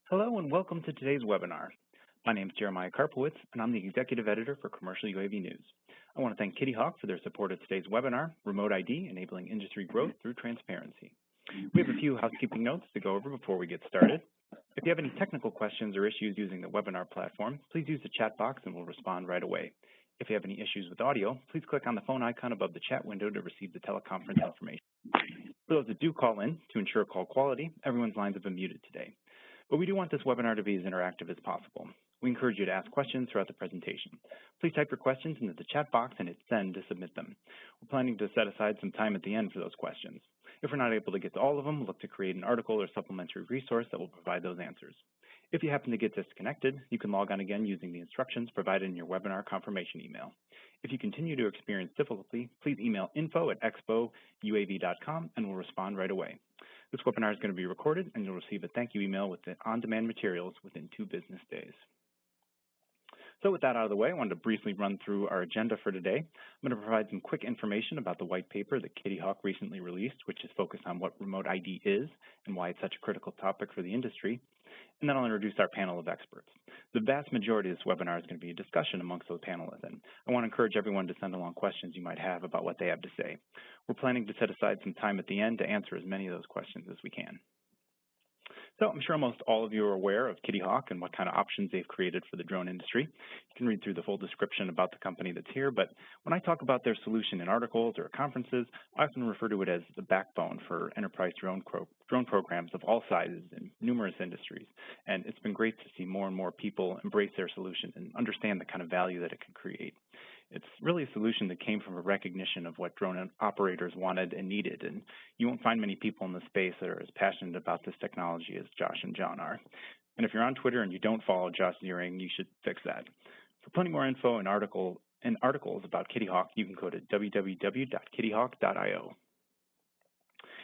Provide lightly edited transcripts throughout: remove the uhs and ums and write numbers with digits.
Hello and welcome to today's webinar. My name is Jeremiah Karpowitz and I'm the Executive Editor for Commercial UAV News. I want to thank Kitty Hawk for their support of today's webinar, Remote ID Enabling Industry Growth Through Transparency. We have a few housekeeping notes to go over before we get started. If you have any technical questions or issues using the webinar platform, please use the chat box and we'll respond right away. If you have any issues with audio, please click on the phone icon above the chat window to receive the teleconference information. For those that do call in, to ensure call quality, everyone's lines have been muted today. But we do want this webinar to be as interactive as possible. We encourage you to ask questions throughout the presentation. Please type your questions into the chat box and hit send to submit them. We're planning to set aside some time at the end for those questions. If we're not able to get to all of them, we'll look to create an article or supplementary resource that will provide those answers. If you happen to get disconnected, you can log on again using the instructions provided in your webinar confirmation email. If you continue to experience difficulty, please email info@expouav.com and we'll respond right away. This webinar is going to be recorded and you'll receive a thank you email with the on-demand materials within 2 business days. So with that out of the way, I wanted to briefly run through our agenda for today. I'm going to provide some quick information about the white paper that Kitty Hawk recently released, which is focused on what remote ID is and why it's such a critical topic for the industry. And then I'll introduce our panel of experts. The vast majority of this webinar is going to be a discussion amongst those panelists, and I want to encourage everyone to send along questions you might have about what they have to say. We're planning to set aside some time at the end to answer as many of those questions as we can. So I'm sure almost all of you are aware of Kitty Hawk and what kind of options they've created for the drone industry. You can read through the full description about the company that's here, but when I talk about their solution in articles or conferences, I often refer to it as the backbone for enterprise drone programs of all sizes in numerous industries. And it's been great to see more and more people embrace their solution and understand the kind of value that it can create. It's really a solution that came from a recognition of what drone operators wanted and needed, and you won't find many people in the space that are as passionate about this technology as Josh and John are. And if you're on Twitter and you don't follow Josh Ziering, you should fix that. For plenty more info and articles about Kitty Hawk, you can go to www.kittyhawk.io.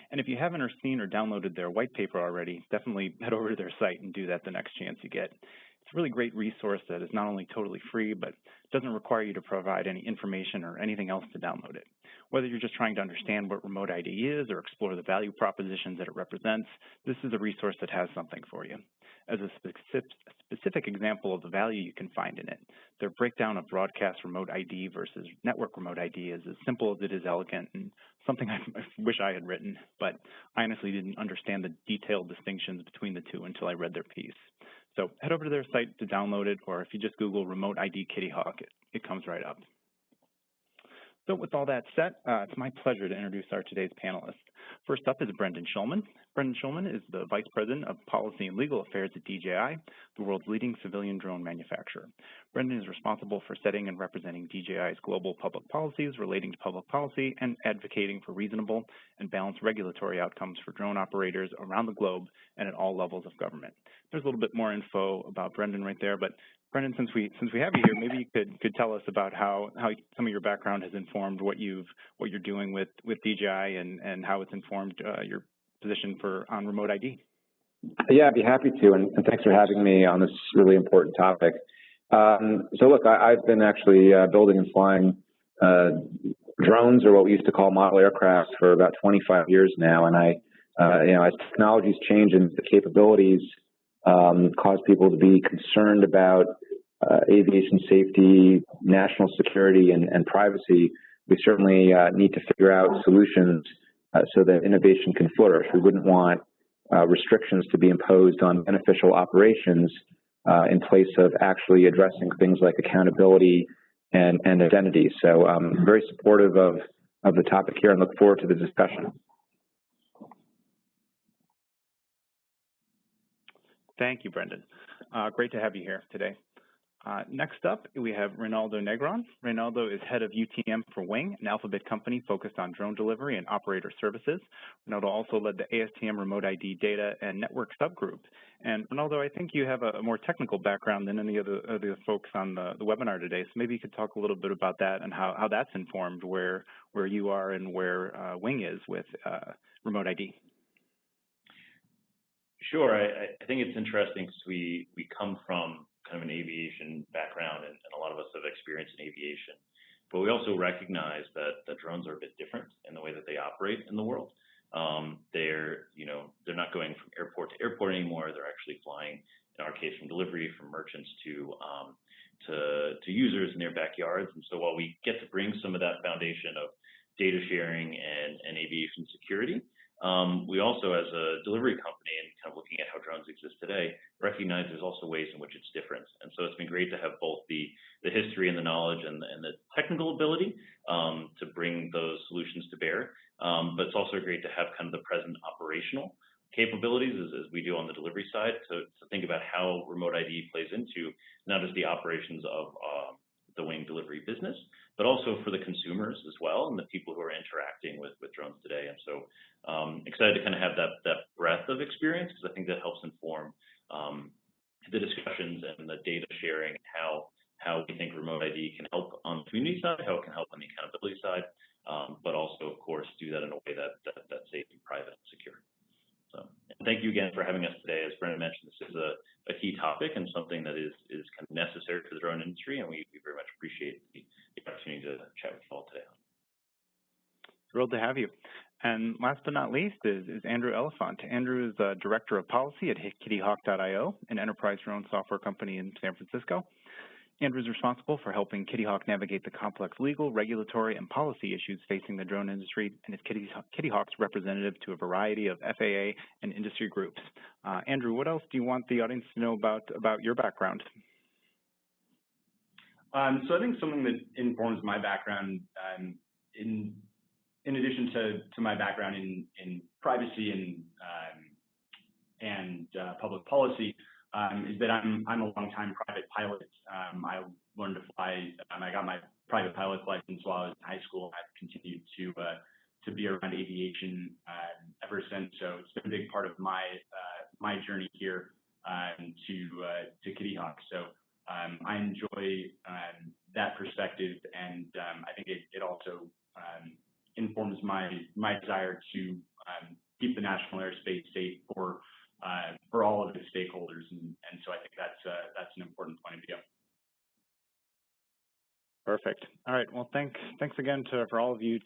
And if you haven't or seen or downloaded their white paper already, definitely head over to their site and do that the next chance you get. It's a really great resource that is not only totally free, but doesn't require you to provide any information or anything else to download it. Whether you're just trying to understand what remote ID is or explore the value propositions that it represents, this is a resource that has something for you. As a specific example of the value you can find in it, their breakdown of broadcast remote ID versus network remote ID is as simple as it is elegant and something I wish I had written, but I honestly didn't understand the detailed distinctions between the two until I read their piece. So head over to their site to download it, or if you just Google Remote ID Kitty Hawk, it comes right up. So with all that said, it's my pleasure to introduce our today's panelists. First up is Brendon Shulman. Brendon Shulman is the Vice President of Policy and Legal Affairs at DJI, the world's leading civilian drone manufacturer. Brendon is responsible for setting and representing DJI's global public policies relating to public policy and advocating for reasonable and balanced regulatory outcomes for drone operators around the globe and at all levels of government. There's a little bit more info about Brendon right there, but Brendon, since we have you here, maybe you could tell us about how some of your background has informed what you're doing with DJI and how it's informed your position on remote ID. Yeah, I'd be happy to, and thanks for having me on this really important topic. So look, I've been actually building and flying drones, or what we used to call model aircraft, for about 25 years now, and as technologies change and the capabilities cause people to be concerned about aviation safety, national security, and privacy, we certainly need to figure out solutions so that innovation can flourish. We wouldn't want restrictions to be imposed on beneficial operations in place of actually addressing things like accountability and identity. So I'm very supportive of the topic here and look forward to the discussion. Thank you, Brendon. Great to have you here today. Next up, we have Reynaldo Negron. Reynaldo is head of UTM for Wing, an Alphabet company focused on drone delivery and operator services. Reynaldo also led the ASTM Remote ID Data and Network subgroup. And Reynaldo, I think you have a more technical background than any of the folks on the webinar today, so maybe you could talk a little bit about that and how that's informed where you are and where Wing is with remote ID. Sure. I think it's interesting because we come from kind of an aviation background, and a lot of us have experience in aviation. But we also recognize that drones are a bit different in the way that they operate in the world. they're not going from airport to airport anymore. They're actually flying, in our case, from delivery, from merchants to users in their backyards. And so while we get to bring some of that foundation of data sharing and aviation security, we also, as a delivery company and kind of looking at how drones exist today, recognize there's also ways in which it's different. And so it's been great to have both the history and the knowledge and the technical ability to bring those solutions to bear. But it's also great to have kind of the present operational capabilities as we do on the delivery side to think about how remote ID plays into not just the operations of the wing delivery business, but also for the consumers as well and the people who are interacting with drones today. And so excited to kind of have that breadth of experience, because I think that helps inform the discussions and the data sharing, how we think remote ID can help on the community side, how it can help on the accountability side, but also, of course, do that in a way that's safe and private and secure. So thank you again for having us today. As Brendon mentioned, this is a key topic and something that is kind of necessary for the drone industry, and we very much appreciate the opportunity to chat with you all today. Thrilled to have you. And last but not least is Andrew Elephant. Andrew is the Director of Policy at kittyhawk.io, an enterprise drone software company in San Francisco. Andrew is responsible for helping Kitty Hawk navigate the complex legal, regulatory, and policy issues facing the drone industry, and is Kitty Hawk's representative to a variety of FAA and industry groups. Andrew, what else do you want the audience to know about your background? So I think something that informs my background, in addition to my background in privacy and public policy, is that I'm a longtime private pilot. I learned to fly. I got my private pilot's license while I was in high school. I've continued to be around aviation ever since. So it's been a big part of my journey here to Kitty Hawk. So I enjoy that perspective, and I think it also informs my desire to keep the national airspace safe for all of its stakeholders, and so I think that's an important point of view. Perfect. All right. Well, thanks again for all of you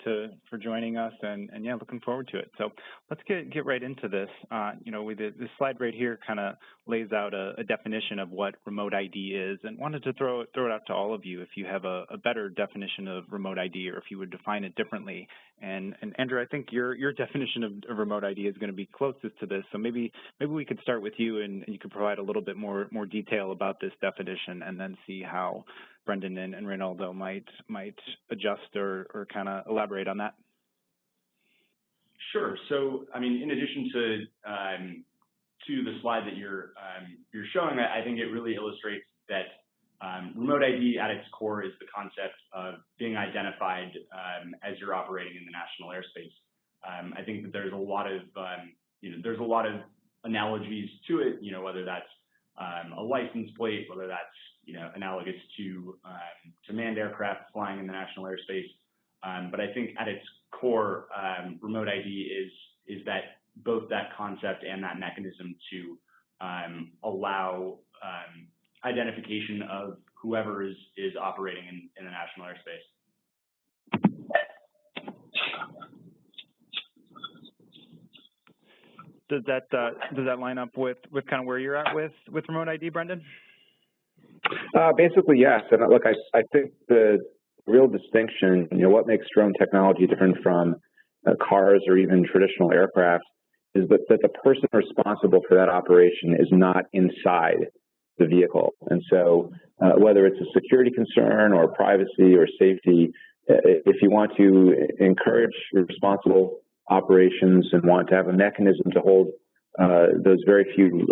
for joining us, and yeah, looking forward to it. So let's get right into this. This slide right here kind of lays out a definition of what remote ID is, and wanted to throw it out to all of you if you have a better definition of remote ID, or if you would define it differently. And Andrew, I think your definition of remote ID is going to be closest to this. So maybe we could start with you, and you could provide a little bit more detail about this definition, and then see how Brendon and Reynaldo might adjust or kind of elaborate on that. Sure. So, I mean, in addition to the slide that you're showing, I think it really illustrates that remote ID at its core is the concept of being identified as you're operating in the national airspace. I think that there's a lot of analogies to it. Whether that's a license plate, whether that's analogous to manned aircraft flying in the national airspace. But I think at its core, remote ID is that both that concept and that mechanism to allow identification of whoever is operating in the national airspace. Does that line up with kind of where you're at with remote ID, Brendon? Basically, yes. And look, I think the real distinction, what makes drone technology different from cars or even traditional aircraft, is that the person responsible for that operation is not inside the vehicle. And so whether it's a security concern or privacy or safety, if you want to encourage responsible operations and want to have a mechanism to hold those very few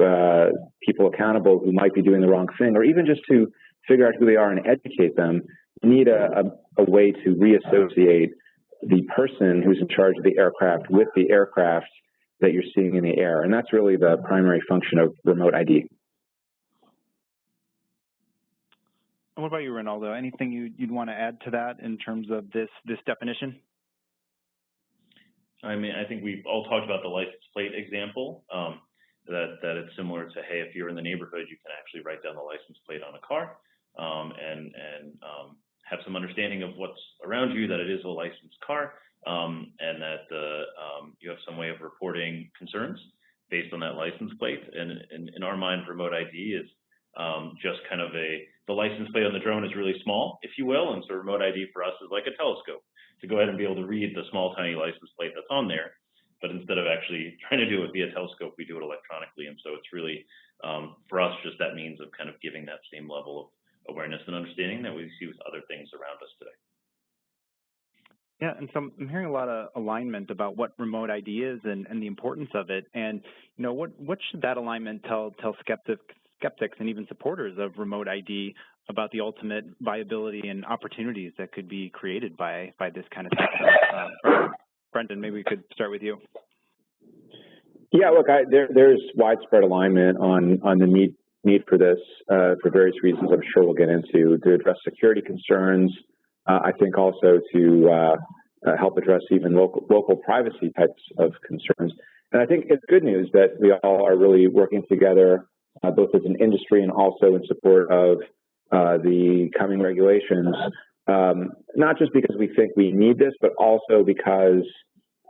people accountable who might be doing the wrong thing, or even just to figure out who they are and educate them, you need a way to reassociate the person who's in charge of the aircraft with the aircraft that you're seeing in the air. And that's really the primary function of remote ID. And what about you, Reynaldo? Anything you'd want to add to that in terms of this definition? I mean, I think we've all talked about the license plate example, that it's similar to, hey, if you're in the neighborhood, you can actually write down the license plate on a car and have some understanding of what's around you, that it is a licensed car. and that you have some way of reporting concerns based on that license plate. And in our mind, remote ID is just kind of the license plate on the drone is really small, if you will, and so remote ID for us is like a telescope to go ahead and be able to read the small, tiny license plate that's on there. But instead of actually trying to do it via telescope, we do it electronically. And so it's really, for us, just that means of kind of giving that same level of awareness and understanding that we see with other things around us today. Yeah, and so I'm hearing a lot of alignment about what remote ID is and the importance of it. And, you know, what should that alignment tell skeptics and even supporters of remote ID about the ultimate viability and opportunities that could be created by this kind of technology? Brendon, maybe we could start with you. Yeah, look, there's widespread alignment on the need for this for various reasons I'm sure we'll get into, to address security concerns, I think also to help address even local privacy types of concerns. And I think it's good news that we all are really working together, both as an industry and also in support of the coming regulations, not just because we think we need this, but also because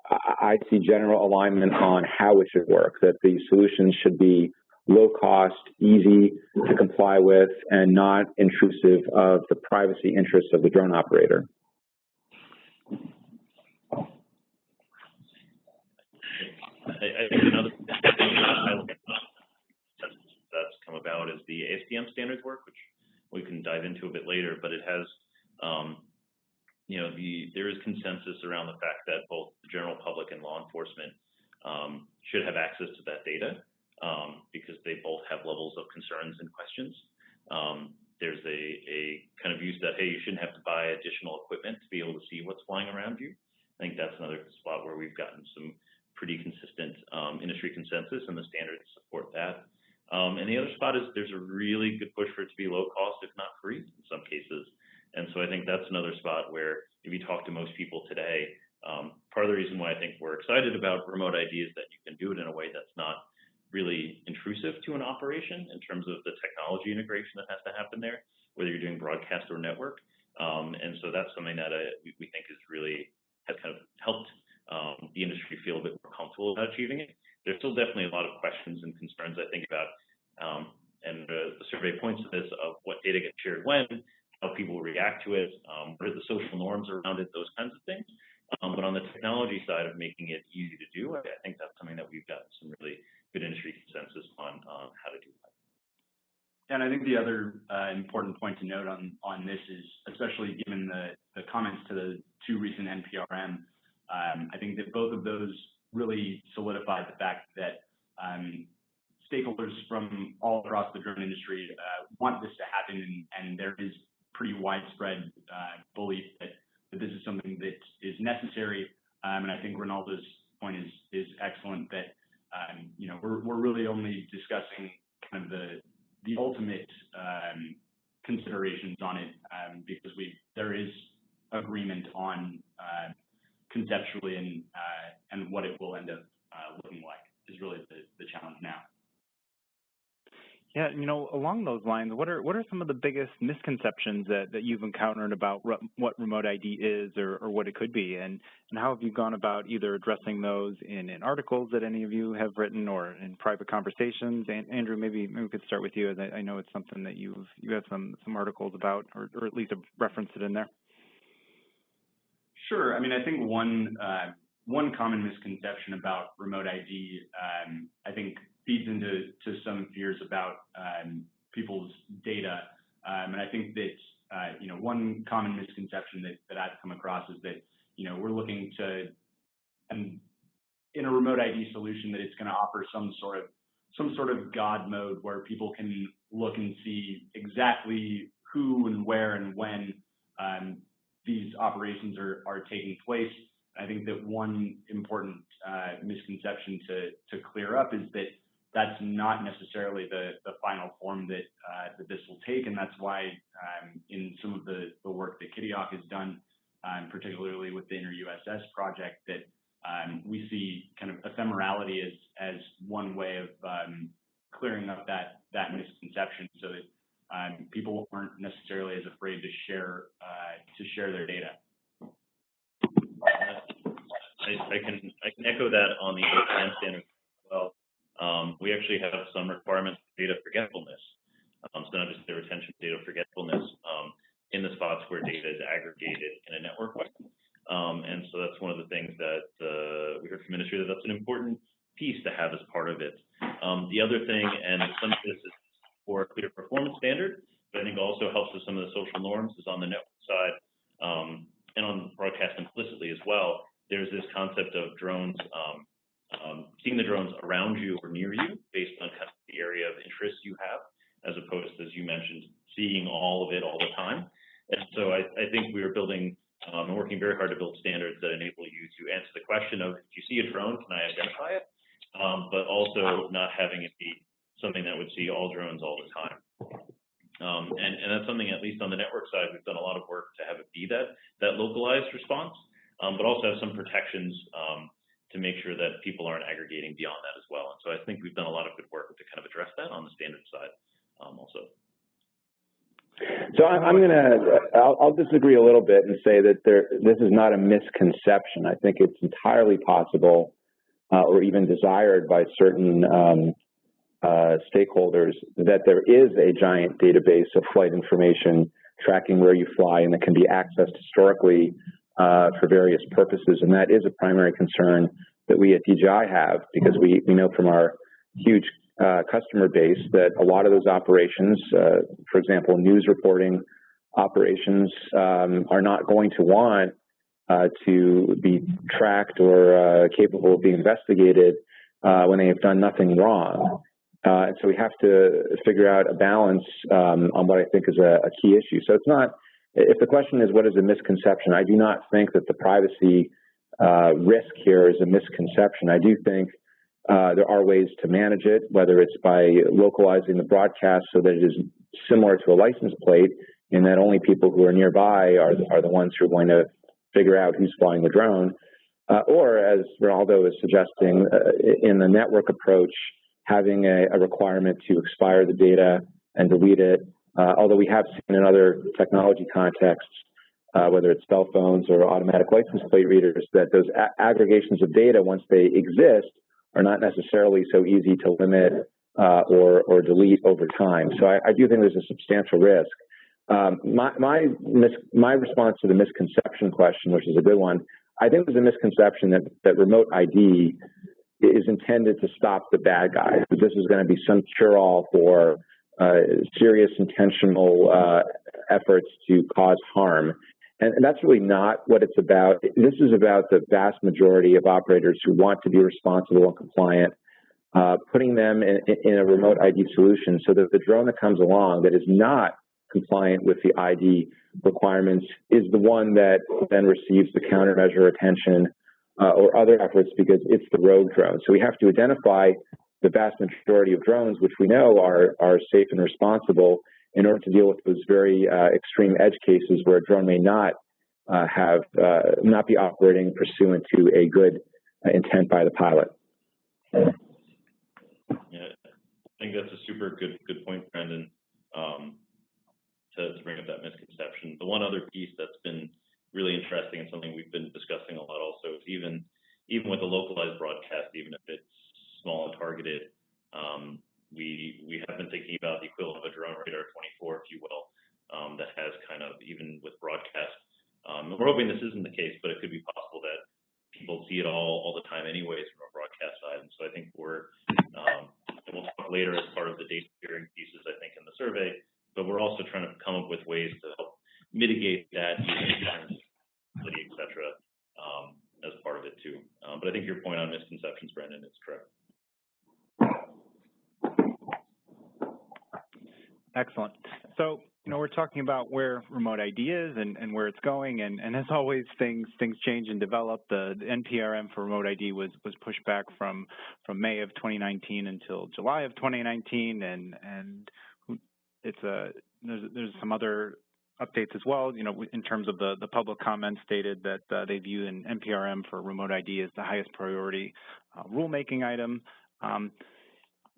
I see general alignment on how it should work, that the solutions should be low cost, easy to comply with, and not intrusive of the privacy interests of the drone operator. I think another thing that's come about is the ASTM standards work, which we can dive into a bit later, but it has, you know, there is consensus around the fact that both the general public and law enforcement should have access to that data because they both have levels of concerns and questions. There's a kind of view that, hey, you shouldn't have to buy additional equipment to be able to see what's flying around you. I think that's another spot where we've gotten some pretty consistent industry consensus, and the standards support that. And the other spot is there's a really good push for it to be low cost, if not free in some cases. And so I think that's another spot where if you talk to most people today, part of the reason why I think we're excited about remote ID is that you can do it in a way that's not really intrusive to an operation in terms of the technology integration that has to happen there, whether you're doing broadcast or network. And so that's something that we think is really has kind of helped the industry feel a bit more comfortable about achieving it. There's still definitely a lot of questions and concerns I think about, and the survey points to this of what data gets shared when, how people react to it, what are the social norms around it, those kinds of things. But on the technology side of making it easy to do, I think that's something that we've got some really good industry consensus on how to do that. And I think the other important point to note on this is, especially given the comments to the two recent NPRM, I think that both of those really solidify the fact that stakeholders from all across the drone industry want this to happen, and there is pretty widespread belief that this is something that is necessary. And I think Reynaldo's point is excellent that you know, we're really only discussing kind of the ultimate considerations on it because there is agreement on conceptually and what it will end up looking like is really the challenge now. Yeah, you know, along those lines, what are some of the biggest misconceptions that you've encountered about what remote ID is or what it could be, and how have you gone about either addressing those in articles that any of you have written or in private conversations? And Andrew, maybe we could start with you, as I know it's something that you have some articles about, or at least have referenced it in there. Sure. I mean, I think one common misconception about remote ID, I think, feeds into some fears about people's data, and I think that you know, one common misconception that I've come across is that, you know, we're looking to, and in a remote ID solution, that it's going to offer some sort of God mode where people can look and see exactly who and where and when these operations are taking place. I think that one important misconception to clear up is that that's not necessarily the final form that this will take, and that's why in some of the work that Kittiok has done, particularly with the Inter-USS project, that we see kind of ephemerality as one way of clearing up that misconception, so that people aren't necessarily as afraid to share their data. actually have some requirements for data forgetfulness. So not just the retention data forgetfulness in the spots where data is aggregated in a network way. And so that's one of the things that we heard from industry, that's an important piece to have as part of it. The other thing, and some of this is for a clear performance standard, but I think also helps with some of the social norms, is on the network side and on broadcast implicitly as well. There's this concept of drones, seeing the drones around you or near you based on kind of the area of interest you have, as opposed to, as you mentioned, seeing all of it all the time. And so I think we are building and working very hard to build standards that enable you to answer the question of, if you see a drone, can I identify it? But also not having it be something that would see all drones all the time. And that's something, at least on the network side, we've done a lot of work to have it be that localized response, but also have some protections to make sure that people aren't aggregating beyond that as well. And so I think we've done a lot of good work to kind of address that on the standard side also. So I'll disagree a little bit and say that this is not a misconception. I think it's entirely possible or even desired by certain stakeholders that there is a giant database of flight information tracking where you fly, and that can be accessed historically for various purposes. And that is a primary concern that we at DJI have, because we know from our huge customer base that a lot of those operations, for example, news reporting operations, are not going to want to be tracked or capable of being investigated when they have done nothing wrong. And so we have to figure out a balance on what I think is a key issue. So it's not, if the question is what is a misconception, I do not think that the privacy risk here is a misconception. I do think there are ways to manage it, whether it's by localizing the broadcast so that it is similar to a license plate, and that only people who are nearby are the ones who are going to figure out who's flying the drone, or as Reynaldo is suggesting, in the network approach, having a requirement to expire the data and delete it, although we have seen in other technology contexts, whether it's cell phones or automatic license plate readers, that those aggregations of data, once they exist, are not necessarily so easy to limit or delete over time. So I do think there's a substantial risk. My response to the misconception question, which is a good one, I think there's a misconception that remote ID is intended to stop the bad guys, that this is going to be some cure-all for serious intentional efforts to cause harm. And that's really not what it's about. This is about the vast majority of operators who want to be responsible and compliant, putting them in a remote ID solution so that the drone that comes along that is not compliant with the ID requirements is the one that then receives the countermeasure attention or other efforts, because it's the rogue drone. So we have to identify the vast majority of drones, which we know are safe and responsible, in order to deal with those very extreme edge cases where a drone may not not be operating pursuant to a good intent by the pilot. Yeah, I think that's a super good point, Brendon, to bring up that misconception. The one other piece that's been really interesting and something we've been discussing a lot also is even with a localized broadcast, even if it's small and targeted, we have been thinking about the equivalent of a drone radar 24, if you will, that has kind of, even with broadcast. We're hoping this isn't the case, but it could be possible that people see it all the time anyways from a broadcast side. And so I think we'll talk later as part of the data sharing pieces, I think, in the survey, but we're also trying to come up with ways to help mitigate that, et cetera, as part of it too. But I think your point on misconceptions, Brendon, is correct. Excellent. So, we're talking about where remote ID is and where it's going, and as always, things change and develop. The NPRM for remote ID was pushed back from May of 2019 until July of 2019, and there's some other updates as well. In terms of the public comments stated that they view an NPRM for remote ID as the highest priority rulemaking item.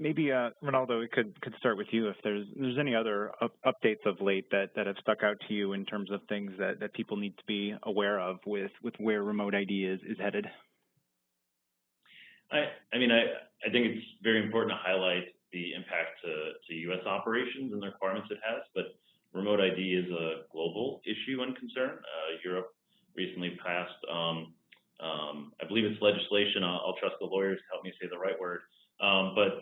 Maybe, Reynaldo, we could start with you if there's any other updates of late that have stuck out to you in terms of things that people need to be aware of with where remote ID is headed. I mean, I think it's very important to highlight the impact to U.S. operations and the requirements it has, but remote ID is a global issue and concern. Europe recently passed, I believe it's legislation, I'll trust the lawyers to help me say the right word, but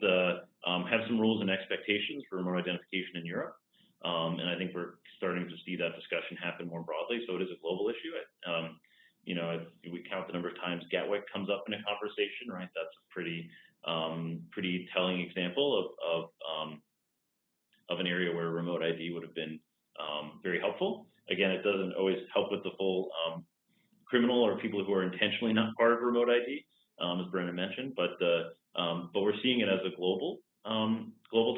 have some rules and expectations for remote identification in Europe. And I think we're starting to see that discussion happen more broadly, so it is a global issue. You know, if we count the number of times Gatwick comes up in a conversation, right? That's a pretty telling example of an area where remote ID would have been very helpful. Again, it doesn't always help with the full criminal or people who are intentionally not part of remote ID, as Brendon mentioned, but we're seeing it as a global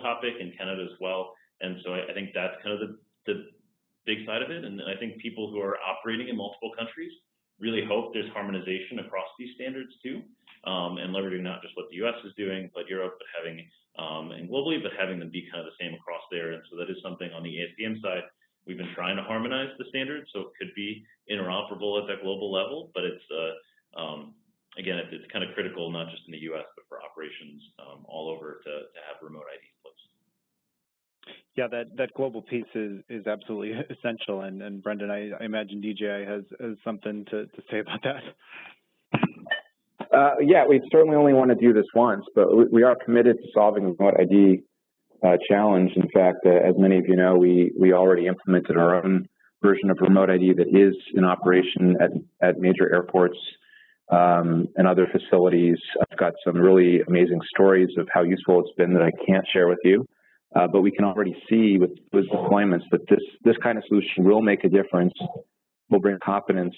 topic in Canada as well. And so I think that's kind of the big side of it. And I think people who are operating in multiple countries really hope there's harmonization across these standards too, and leveraging not just what the US is doing, but Europe, but having, and globally, but having them be kind of the same across there. And so that is something on the ASTM side, we've been trying to harmonize the standards so it could be interoperable at that global level, but it's, again, it's kind of critical, not just in the US, but for operations all over to have remote ID in place. Yeah, that global piece is absolutely essential, and Brendon, I imagine DJI has something to say about that. Yeah, we certainly only want to do this once, but we are committed to solving the remote ID challenge. In fact, as many of you know, we already implemented our own version of remote ID that is in operation at major airports and other facilities. I've got some really amazing stories of how useful it's been that I can't share with you. But we can already see with deployments that this kind of solution will make a difference, will bring confidence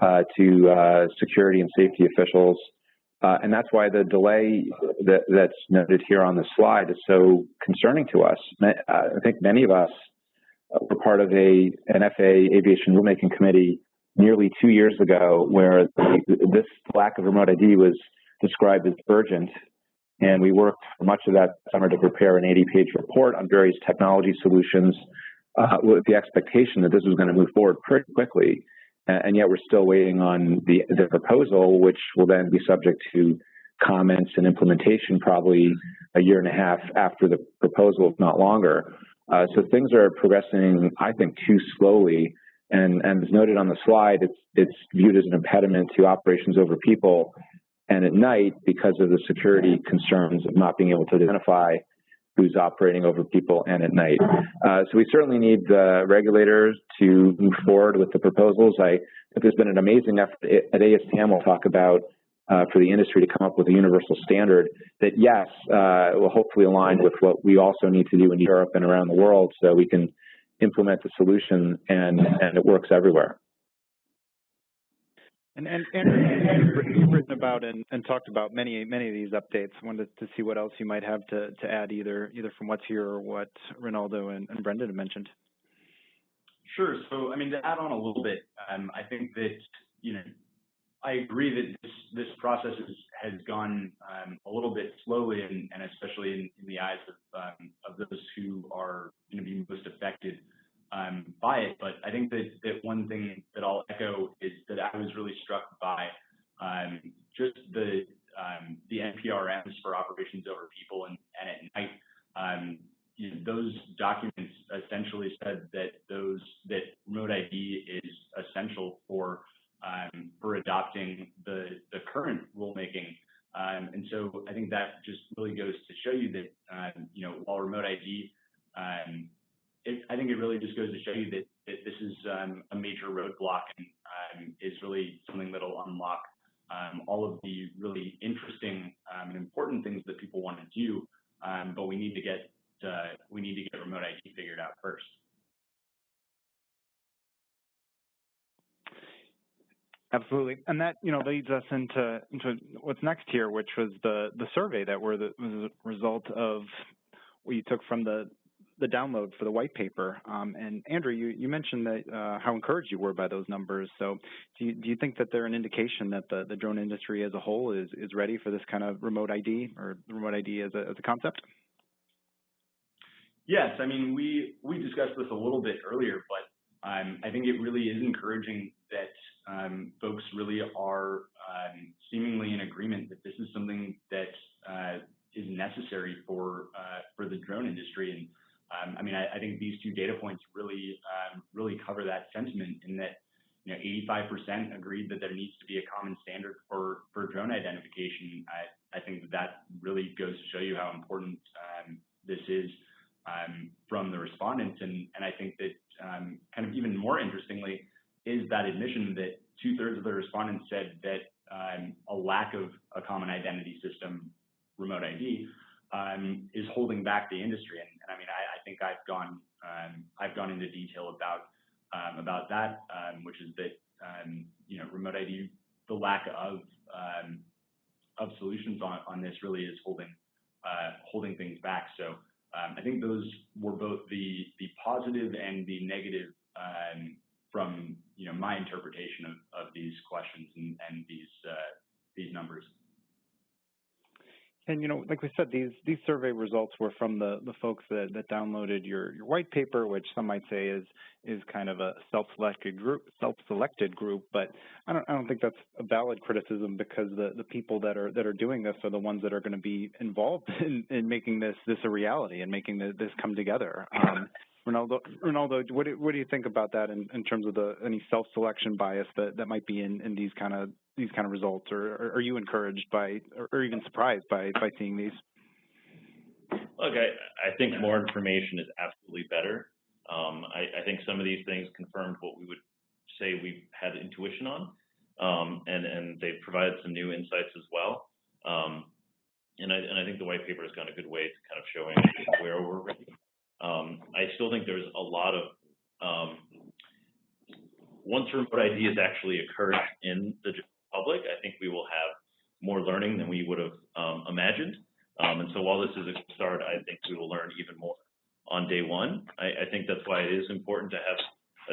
to security and safety officials. And that's why the delay that's noted here on the slide is so concerning to us. I think many of us were part of an FAA aviation rulemaking committee nearly 2 years ago where this lack of remote ID was described as urgent. And we worked for much of that summer to prepare an 80-page report on various technology solutions with the expectation that this was going to move forward pretty quickly. And yet we're still waiting on the proposal, which will then be subject to comments and implementation probably a year and a half after the proposal, if not longer. So things are progressing, I think, too slowly. And as noted on the slide, it's viewed as an impediment to operations over people. And at night, because of the security concerns of not being able to identify who's operating over people and at night. So we certainly need the regulators to move forward with the proposals. I think there's been an amazing effort at ASTM we'll talk about for the industry to come up with a universal standard that, yes, will hopefully align with what we also need to do in Europe and around the world so we can implement the solution and it works everywhere. And Andrew, you've written about and talked about many of these updates. I wanted to see what else you might have to add, either from what's here or what Reynaldo and Brendon have mentioned. Sure. So, I mean, to add on a little bit, I think that, you know, I agree that this process has gone a little bit slowly, and especially in the eyes of those who are going to be most affected by it. But I think that one thing that I'll echo is that I was really struck by just the NPRMs for operations over people and at night. You know, those documents essentially said that remote ID is essential for adopting the current rulemaking. And so I think that just really goes to show you that, you know, while remote ID, I think it really just goes to show you that this is a major roadblock and is really something that will unlock all of the really interesting and important things that people want to do, but we need to get remote ID figured out first. Absolutely, and that, you know, leads us into what's next here, which was the survey that was a result of what you took from the download for the white paper. And Andrew, you mentioned that how encouraged you were by those numbers. So do you think that they're an indication that the drone industry as a whole is ready for this kind of remote ID or remote ID as a concept? Yes, I mean, we discussed this a little bit earlier, but I think it really is encouraging that folks really are seemingly in agreement that this is something that is necessary for the drone industry. And I mean, I think these two data points really cover that sentiment, in that 85% agreed that there needs to be a common standard for drone identification. I think that really goes to show you how important this is from the respondents. And I think that kind of even more interestingly is that admission that 2/3 of the respondents said that a lack of a common identity system, remote ID, is holding back the industry. And I mean, I think I've gone into detail about that, which is that remote ID, the lack of solutions on this really is holding things back. So I think those were both the positive and the negative from my interpretation of these questions and these numbers. And like we said, these survey results were from the folks that downloaded your white paper, which some might say is kind of a self-selected group. But I don't think that's a valid criticism, because the people that are doing this are the ones that are going to be involved in making this a reality and making this come together. Reynaldo, what do you think about that in terms of any self-selection bias that might be in these kind of results, or are you encouraged by, or even surprised by seeing these? Look, I think more information is absolutely better. I think some of these things confirmed what we would say we've had intuition on, and they've provided some new insights as well. And I think the white paper has gone a good way to kind of showing where we're ready. I still think there's a lot of once remote ID has actually occurred in the public, I think we will have more learning than we would have imagined. And so while this is a good start, I think we will learn even more on day one. I think that's why it is important to have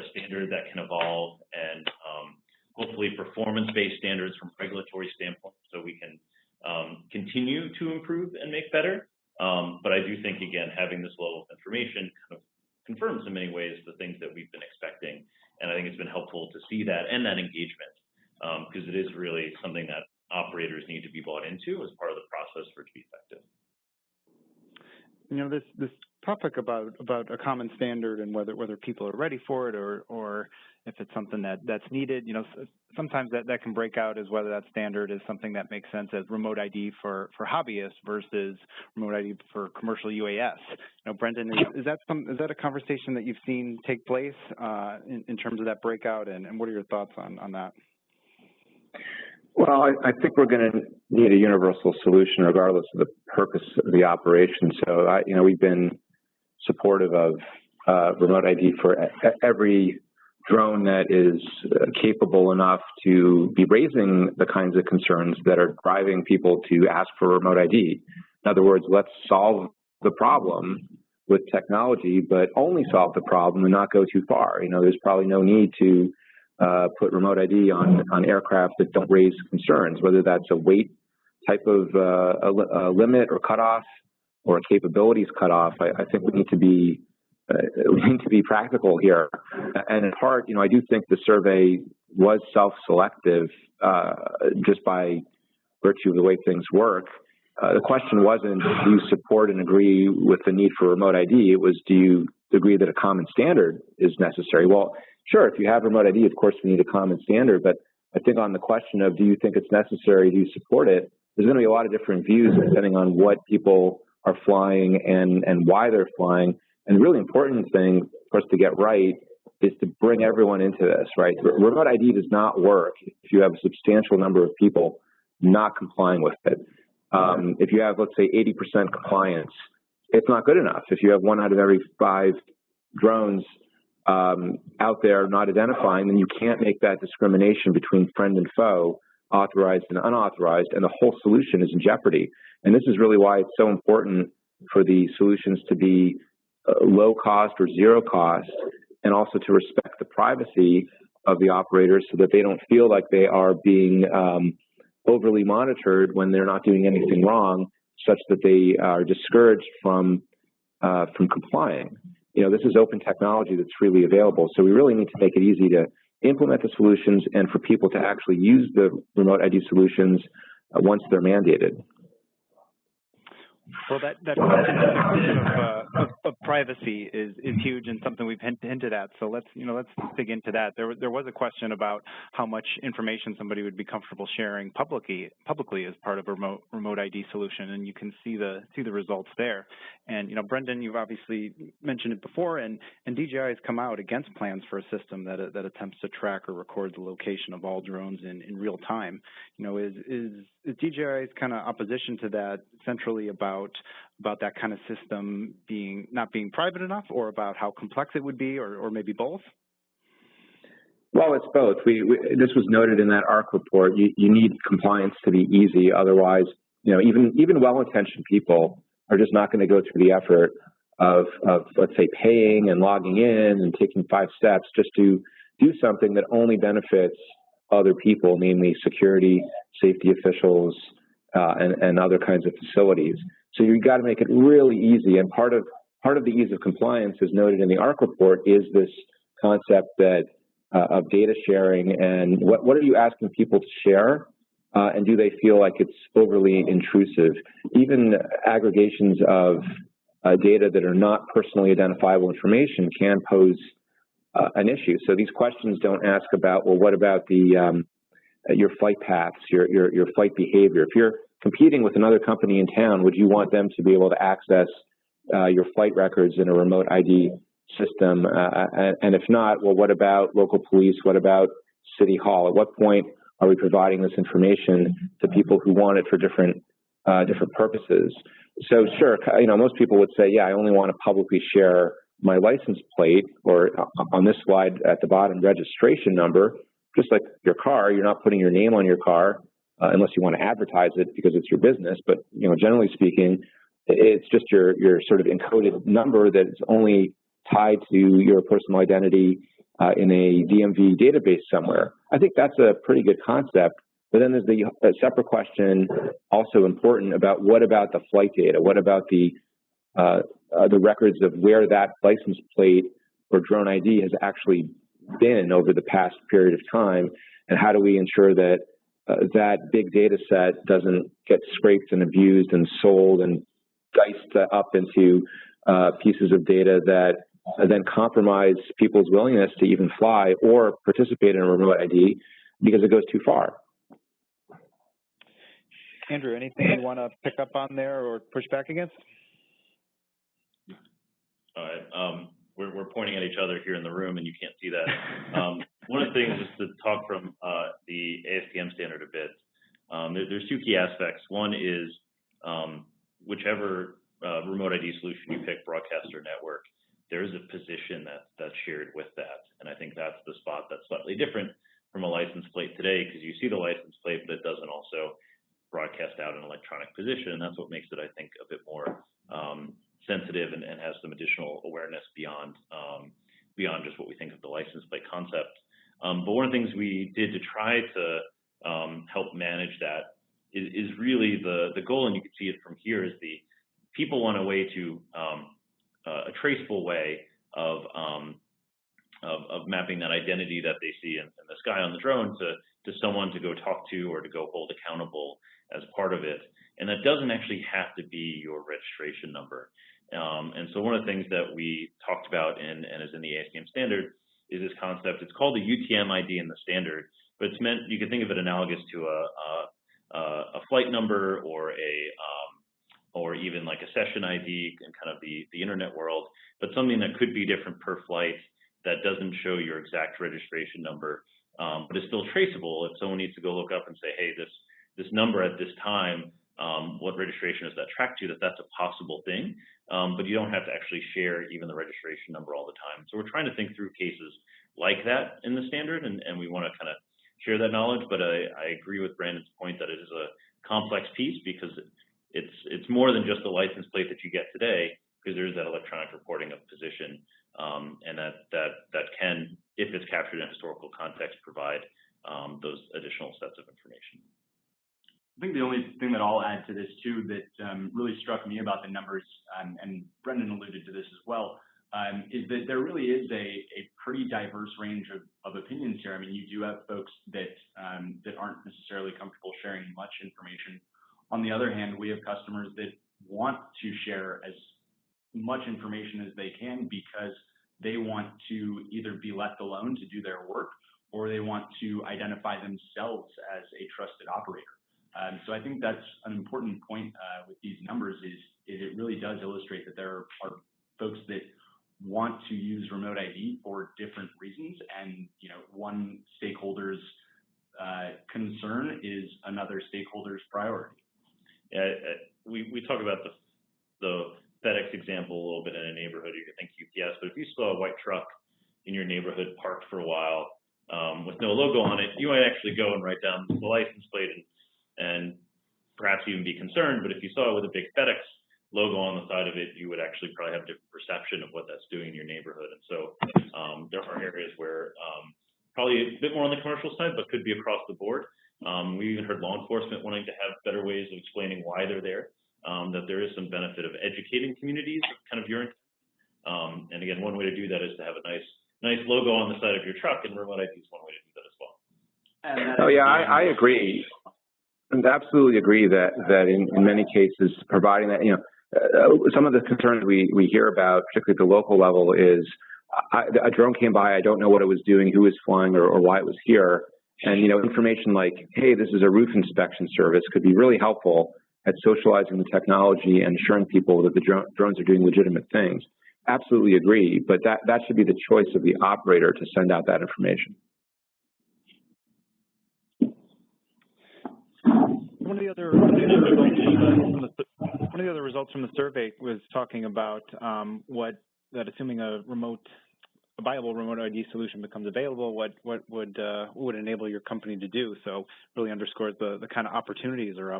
a standard that can evolve, and hopefully performance-based standards from a regulatory standpoint, so we can continue to improve and make better. But I do think, again, having this level of information kind of confirms in many ways the things that we've been expecting. And I think it's been helpful to see that and that engagement, because it is really something that operators need to be bought into as part of the process for it to be effective. This topic about a common standard and whether people are ready for it, or if it's something that's needed, sometimes that can break out as whether that standard is something that makes sense as remote ID for hobbyists versus remote ID for commercial UAS. Brendon, is that a conversation that you've seen take place in terms of that breakout, and what are your thoughts on that? Well, I think we're going to need a universal solution regardless of the purpose of the operation. So, we've been supportive of remote ID for every drone that is capable enough to be raising the kinds of concerns that are driving people to ask for remote ID. In other words, let's solve the problem with technology, but only solve the problem and not go too far. There's probably no need to put remote ID on aircraft that don't raise concerns, whether that's a weight type of a limit or cutoff, or a capabilities cutoff. I think we need to be practical here. And in part, I do think the survey was self-selective just by virtue of the way things work. The question wasn't, do you support and agree with the need for remote ID? It was, do you agree that a common standard is necessary? Well, sure, if you have remote ID, of course, we need a common standard. But I think on the question of, do you think it's necessary, do you support it, there's going to be a lot of different views depending on what people are flying and why they're flying. And the really important thing for us to get right is to bring everyone into this, right? Remote ID does not work if you have a substantial number of people not complying with it. If you have, let's say, 80% compliance, it's not good enough. If you have 1 out of every 5 drones out there not identifying, then you can't make that discrimination between friend and foe, authorized and unauthorized, and the whole solution is in jeopardy. And this is really why it's so important for the solutions to be low cost or zero cost, and also to respect the privacy of the operators so that they don't feel like they are being overly monitored when they're not doing anything wrong, such that they are discouraged from complying. This is open technology that's freely available, so we really need to make it easy to implement the solutions and for people to actually use the remote ID solutions once they're mandated. Well, that question of privacy is huge and something we've hinted at. So let's dig into that. There was a question about how much information somebody would be comfortable sharing publicly as part of a remote ID solution, and you can see the results there. And Brendon, you've obviously mentioned it before, and DJI has come out against plans for a system that attempts to track or record the location of all drones in real time. Is DJI's kind of opposition to that centrally about that kind of system not being private enough, or about how complex it would be, or maybe both? Well, it's both. This was noted in that ARC report. You need compliance to be easy. Otherwise, even well-intentioned people are just not going to go through the effort of let's say, paying and logging in and taking 5 steps just to do something that only benefits other people, namely security, safety officials, and other kinds of facilities. So you've got to make it really easy. And part of the ease of compliance, as noted in the ARC report, is this concept of data sharing, and what are you asking people to share, and do they feel like it's overly intrusive? Even aggregations of data that are not personally identifiable information can pose an issue. So these questions don't ask about, well, what about your flight paths, your flight behavior? If you're competing with another company in town, would you want them to be able to access your flight records in a remote ID system? And if not, well, what about local police? What about City Hall? At what point are we providing this information to people who want it for different purposes? So sure, most people would say, yeah, I only want to publicly share my license plate, or on this slide at the bottom, registration number. Just like your car, you're not putting your name on your car unless you want to advertise it because it's your business. But generally speaking, it's just your sort of encoded number that's only tied to your personal identity in a DMV database somewhere. I think that's a pretty good concept. But then there's a separate question, also important, about what about the flight data? What about the records of where that license plate or drone ID has actually been over the past period of time, and how do we ensure that that big data set doesn't get scraped and abused and sold and diced up into pieces of data that then compromise people's willingness to even fly or participate in a remote ID because it goes too far. Andrew, anything you want to pick up on there or push back against? All right. We're pointing at each other here in the room, and you can't see that. One of the things is to talk from the ASTM standard a bit. There's 2 key aspects. One is whichever remote ID solution you pick, broadcast or network, there is a position that's shared with that. And I think that's the spot that's slightly different from a license plate today, because you see the license plate, but it doesn't also broadcast out an electronic position. And that's what makes it, I think, a bit more sensitive and has some additional awareness beyond just what we think of the license plate concept. But one of the things we did to try to help manage that is really the goal, and you can see it from here, is the people want a way to a traceable way of mapping that identity that they see in the sky on the drone to someone to go talk to or to go hold accountable as part of it. And that doesn't actually have to be your registration number. And so one of the things that we talked about and is in the ASTM standard is this concept. It's called a UTM ID in the standard, but it's meant, you can think of it analogous to a flight number or even like a session ID in kind of the internet world, but something that could be different per flight that doesn't show your exact registration number, but is still traceable. If someone needs to go look up and say, hey, this number at this time, what registration is that tracked to, that's a possible thing, but you don't have to actually share even the registration number all the time. So we're trying to think through cases like that in the standard, and we want to kind of share that knowledge, but I agree with Brandon's point that it is a complex piece because it's more than just the license plate that you get today, because there's that electronic reporting of position, and that can, if it's captured in historical context, provide those additional sets of information. I think the only thing that I'll add to this too that really struck me about the numbers, and Brendon alluded to this as well, is that there really is a pretty diverse range of opinions here. I mean, you do have folks that that aren't necessarily comfortable sharing much information. On the other hand, we have customers that want to share as much information as they can because they want to either be left alone to do their work, or they want to identify themselves as a trusted operator. So I think that's an important point with these numbers is it really does illustrate that there are folks that want to use remote ID for different reasons, and one stakeholder's concern is another stakeholder's priority. Yeah, we talk about the FedEx example a little bit in a neighborhood. You could think UPS, but if you saw a white truck in your neighborhood parked for a while with no logo on it, you might actually go and write down the license plate and perhaps even be concerned. But if you saw it with a big FedEx logo on the side of it, you would actually probably have a different perception of what that's doing in your neighborhood. And so there are areas where probably a bit more on the commercial side, but could be across the board. We even heard law enforcement wanting to have better ways of explaining why they're there, that there is some benefit of educating communities, kind of your intent. And again, one way to do that is to have a nice logo on the side of your truck, and remote ID is one way to do that as well. Oh yeah, I agree. And absolutely agree that in many cases, providing that, some of the concerns we hear about, particularly at the local level, is a drone came by, I don't know what it was doing, who was flying, or why it was here. And, information like, hey, this is a roof inspection service could be really helpful at socializing the technology and assuring people that the drones are doing legitimate things. Absolutely agree, but that should be the choice of the operator to send out that information. One of the other results from the survey was talking about that assuming a viable remote ID solution becomes available, what would enable your company to do. So really underscores the kind of opportunities that are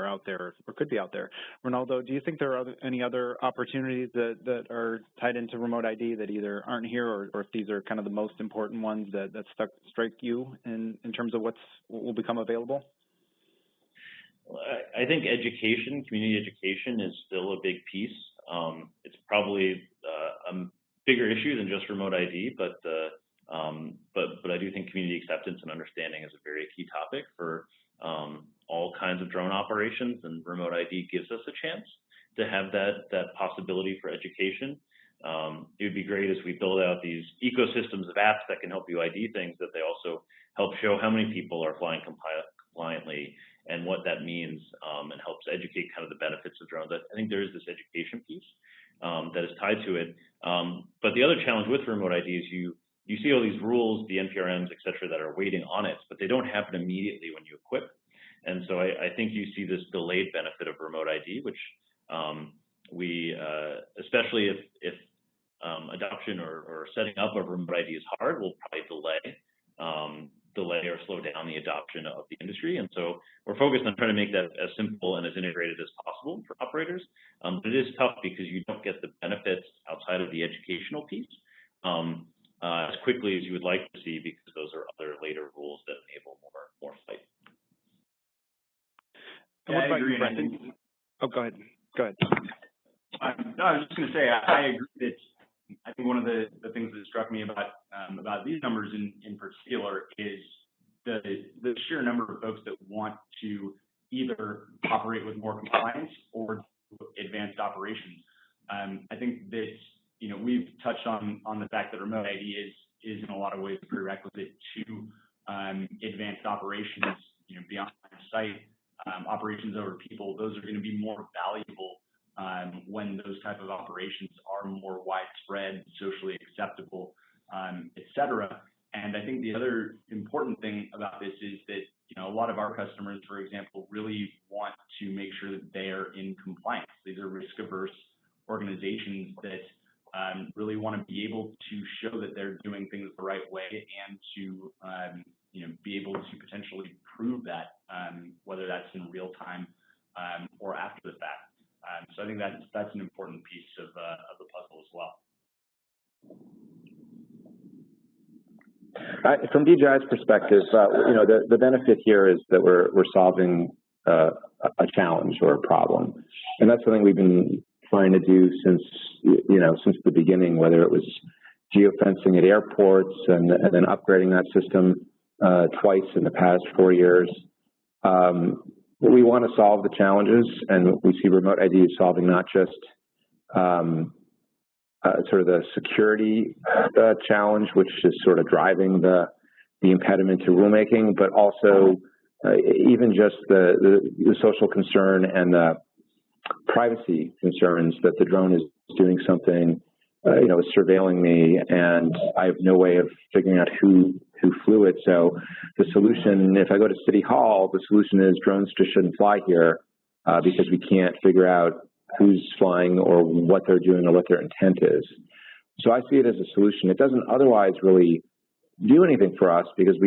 out there or could be out there. Reynaldo, do you think there are any other opportunities that are tied into remote ID that either aren't here, or if these are kind of the most important ones that strike you in terms of what will become available? I think education, community education, is still a big piece. It's probably a bigger issue than just remote ID, but I do think community acceptance and understanding is a very key topic for all kinds of drone operations, and remote ID gives us a chance to have that possibility for education. It would be great as we build out these ecosystems of apps that can help you ID things, that they also help show how many people are flying compliantly and what that means, and helps educate kind of the benefits of drones. I think there is this education piece that is tied to it. But the other challenge with remote ID is you see all these rules, the NPRMs, et cetera, that are waiting on it, but they don't happen immediately when you equip. And so I think you see this delayed benefit of remote ID, which we, especially if adoption or setting up of remote ID is hard, will probably delay or slow down the adoption of the industry. And so we're focused on trying to make that as simple and as integrated as possible for operators. But it is tough because you don't get the benefits outside of the educational piece as quickly as you would like to see, because those are other later rules that enable more flight. And what about you, Brendon? Oh, go ahead. No, I was just going to say, I agree that I think one of the things that struck me about these numbers in particular is the sheer number of folks that want to either operate with more compliance or do advanced operations. I think that we've touched on the fact that remote ID is in a lot of ways a prerequisite to advanced operations. Beyond site operations over people, those are going to be more valuable when those type of operations are more widespread, socially acceptable, et cetera. And I think the other important thing about this is that a lot of our customers, for example, really want to make sure that they are in compliance. These are risk-averse organizations that really want to be able to show that they're doing things the right way, and to be able to potentially prove that, whether that's in real time or after the fact. So I think that's an important piece of the puzzle as well. From DJI's perspective, the benefit here is that we're solving a challenge or a problem, and that's something we've been trying to do since the beginning, whether it was geofencing at airports and then upgrading that system twice in the past 4 years. We want to solve the challenges, and we see remote ID solving not just sort of the security challenge, which is sort of driving the impediment to rulemaking, but also even just the social concern and the privacy concerns that the drone is doing something, is surveilling me, and I have no way of figuring out who flew it. So the solution, if I go to City Hall, the solution is drones just shouldn't fly here because we can't figure out who's flying or what they're doing or what their intent is. So I see it as a solution. It doesn't otherwise really do anything for us because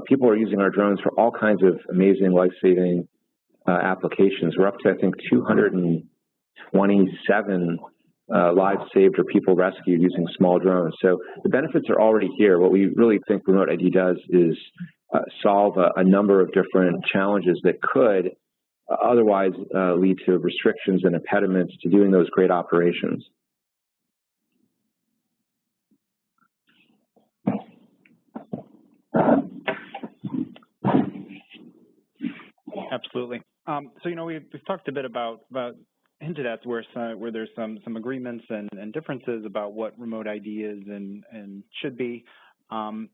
people are using our drones for all kinds of amazing life-saving applications. We're up to, I think, 227 lives saved or people rescued using small drones. So the benefits are already here. What we really think remote ID does is solve a number of different challenges that could otherwise lead to restrictions and impediments to doing those great operations. Absolutely. So we've talked a bit about hinted at where there's some agreements and differences about what remote ID is and should be. One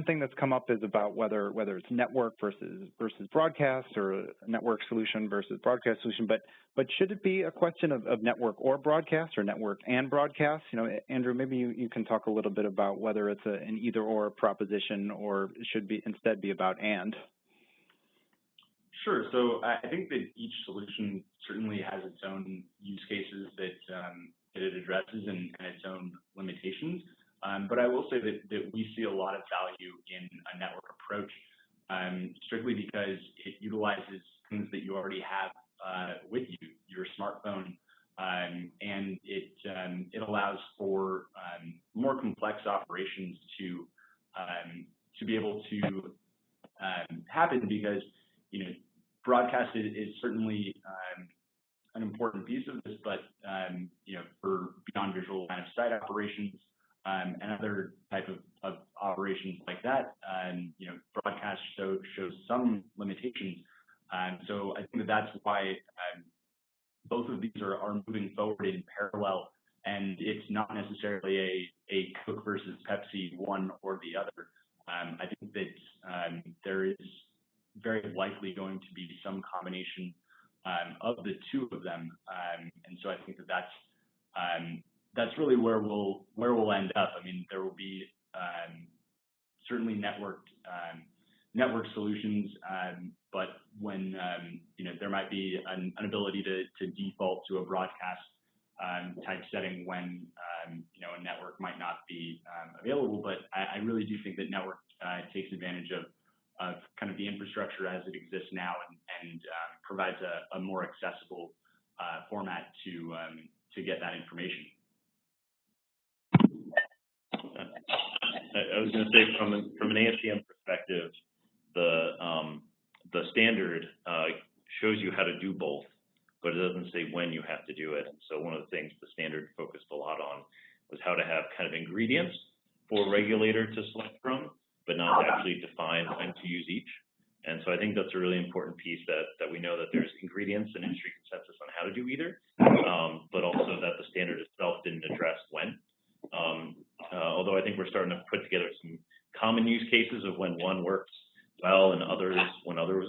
thing that's come up is about whether it's network versus broadcast, or a network solution versus broadcast solution. But should it be a question of network or broadcast, or network and broadcast? Andrew, maybe you can talk a little bit about whether it's an either or proposition, or it should be instead be about and. Sure. So I think that each solution certainly has its own use cases that it addresses and its own limitations. But I will say that we see a lot of value in a network approach, strictly because it utilizes things that you already have with you, your smartphone, and it allows for more complex operations to be able to happen, because broadcast is certainly an important piece of this, but for beyond visual line of sight operations and other type of operations like that, broadcast shows some limitations. So I think that's why both of these are moving forward in parallel, and it's not necessarily a Coke versus Pepsi, one or the other. I think that there is very likely going to be some combination of the two of them, and so I think that's really where we'll end up. I mean, there will be certainly network solutions, but when there might be an ability to default to a broadcast type setting when a network might not be available. But I really do think that network takes advantage of kind of the infrastructure as it exists now, and provides a more accessible format to get that information. I was going to say, from an ASTM perspective, the standard shows you how to do both, but it doesn't say when you have to do it. And so one of the things the standard focused a lot on was how to have kind of ingredients for a regulator to select from, but not to actually define when to use each. And so I think that's a really important piece, that we know that there's ingredients and industry consensus on how to do either, but also that the standard itself didn't address when. Although I think we're starting to put together some common use cases of when one works well and others when other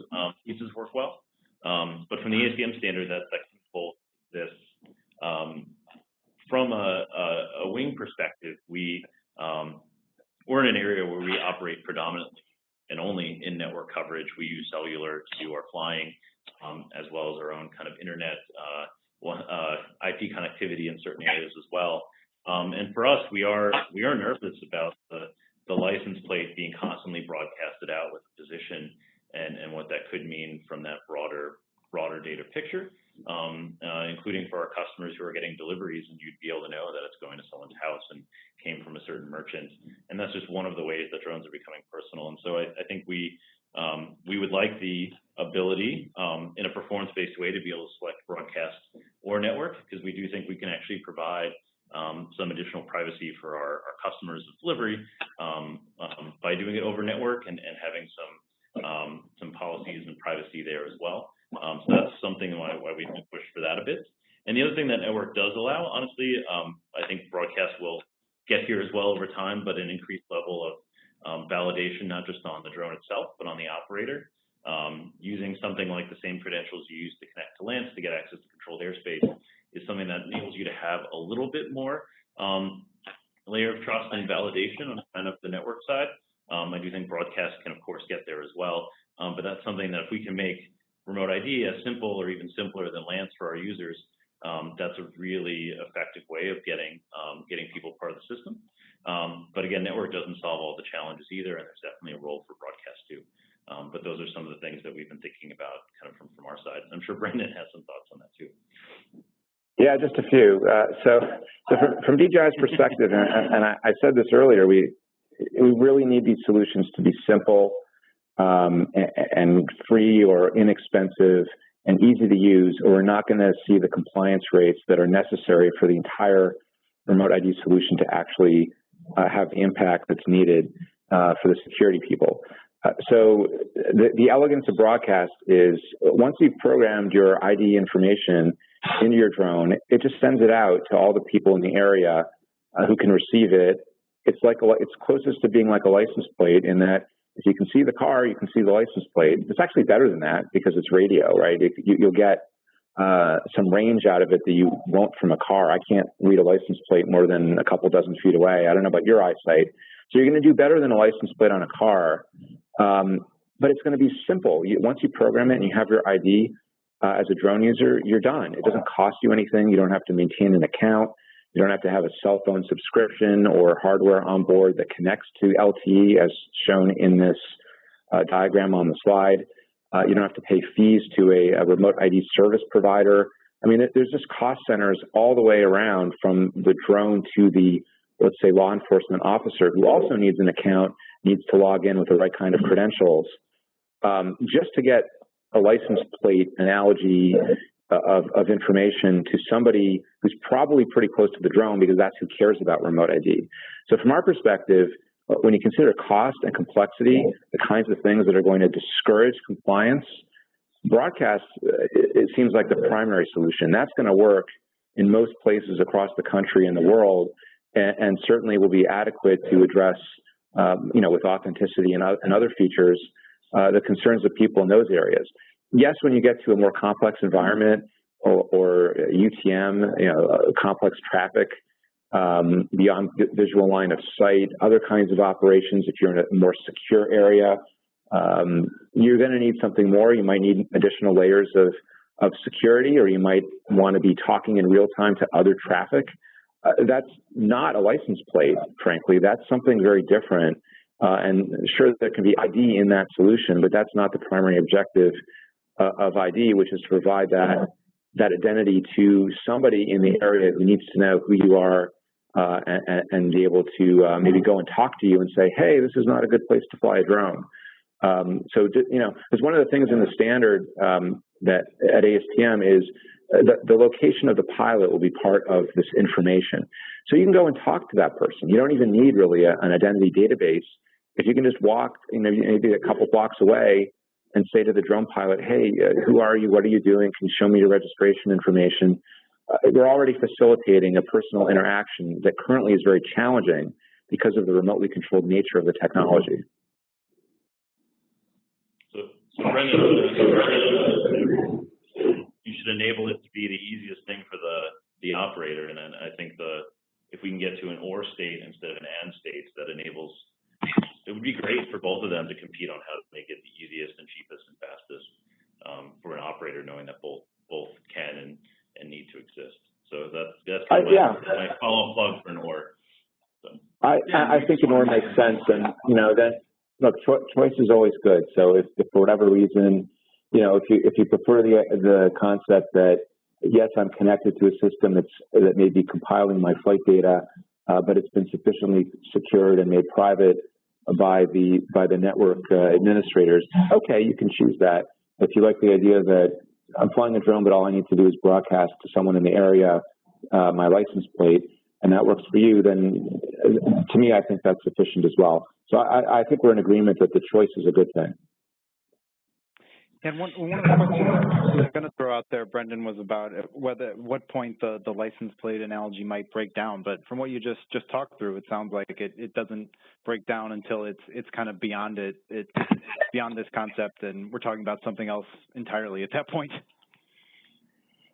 pieces work well. But from the ASTM standard, that control exists. From a wing perspective, we're in an area where we operate predominantly and only in network coverage. We use cellular to do our flying, as well as our own kind of internet IP connectivity in certain areas as well. And for us, we are nervous about the license plate being constantly broadcasted out with position and what that could mean from that broader data picture, including for our customers who are getting deliveries, and you'd be able to know that it's going to someone's house and came from a certain merchant. And that's just one of the ways that drones are becoming personal. And so I think we would like the ability in a performance-based way to be able to select broadcast or network, because we do think we can actually provide some additional privacy for our customers of delivery by doing it over network and having some policies and privacy there as well. So that's something why we've been pushed for that a bit. And the other thing that network does allow, honestly, I think broadcast will get here as well over time, but an increased level of validation, not just on the drone itself, but on the operator. Using something like the same credentials you use to connect to LANs to get access to controlled airspace is something that enables you to have a little bit more layer of trust and validation on kind of the network side. I do think broadcast can, of course, get there as well, but that's something that if we can make remote ID as simple or even simpler than LANs for our users, that's a really effective way of getting people part of the system. But again, network doesn't solve all the challenges either, and there's definitely a role for broadcast too. But those are some of the things that we've been thinking about kind of from our side. I'm sure Brendon has some thoughts on that too. Yeah, just a few. So from DJI's perspective, and I said this earlier, we really need these solutions to be simple and free or inexpensive and easy to use, or we're not going to see the compliance rates that are necessary for the entire remote ID solution to actually have the impact that's needed for the security people. So the elegance of broadcast is once you've programmed your ID information into your drone, it just sends it out to all the people in the area who can receive it. It's closest to being like a license plate in that if you can see the car, you can see the license plate. It's actually better than that because it's radio, right? You'll get some range out of it that you won't from a car. I can't read a license plate more than a couple dozen feet away. I don't know about your eyesight. So you're going to do better than a license plate on a car, but it's going to be simple. Once you program it and you have your ID as a drone user, you're done. It doesn't cost you anything. You don't have to maintain an account. You don't have to have a cell phone subscription or hardware on board that connects to LTE as shown in this diagram on the slide. You don't have to pay fees to a remote ID service provider. I mean, there's just cost centers all the way around from the drone to the, let's say, law enforcement officer who also needs an account, needs to log in with the right kind of credentials. Just to get a license plate analogy of information to somebody who's probably pretty close to the drone because that's who cares about remote ID. So from our perspective, when you consider cost and complexity, the kinds of things that are going to discourage compliance, broadcast, it seems like the primary solution. That's going to work in most places across the country and the world, and certainly will be adequate to address, with authenticity and other features, the concerns of people in those areas. Yes, when you get to a more complex environment or UTM, complex traffic, beyond visual line of sight, other kinds of operations, if you're in a more secure area, you're going to need something more. You might need additional layers of security, or you might want to be talking in real time to other traffic. That's not a license plate, frankly. That's something very different. And sure, there can be ID in that solution, but that's not the primary objective of ID, which is to provide that identity to somebody in the area who needs to know who you are and be able to maybe go and talk to you and say, hey, this is not a good place to fly a drone. Because one of the things in the standard that at ASTM is the location of the pilot will be part of this information. So you can go and talk to that person. You don't even need really an identity database. If you can just walk, maybe a couple blocks away and say to the drone pilot, hey, who are you? What are you doing? Can you show me your registration information? We're already facilitating a personal interaction that currently is very challenging because of the remotely controlled nature of the technology. So Brendon, you should enable it to be the easiest thing for the operator, and then I think if we can get to an or state instead of an and state, that enables. It would be great for both of them to compete on how to make it the easiest and cheapest and fastest for an operator, knowing that both can and need to exist. So that's kind of my follow-up plug for an or. So. I think an or makes sense, and then look, choice is always good. So if for whatever reason, if you prefer the concept that yes, I'm connected to a system that may be compiling my flight data, but it's been sufficiently secured and made private by the network administrators. Okay, you can choose that. If you like the idea that I'm flying a drone, but all I need to do is broadcast to someone in the area my license plate, and that works for you, then to me, I think that's sufficient as well. So I think we're in agreement that the choice is a good thing. And one of the questions I was going to throw out there, Brendon, was about what point the license plate analogy might break down. But from what you just talked through, it sounds like it doesn't break down until it's kind of beyond it. It's beyond this concept, and we're talking about something else entirely at that point.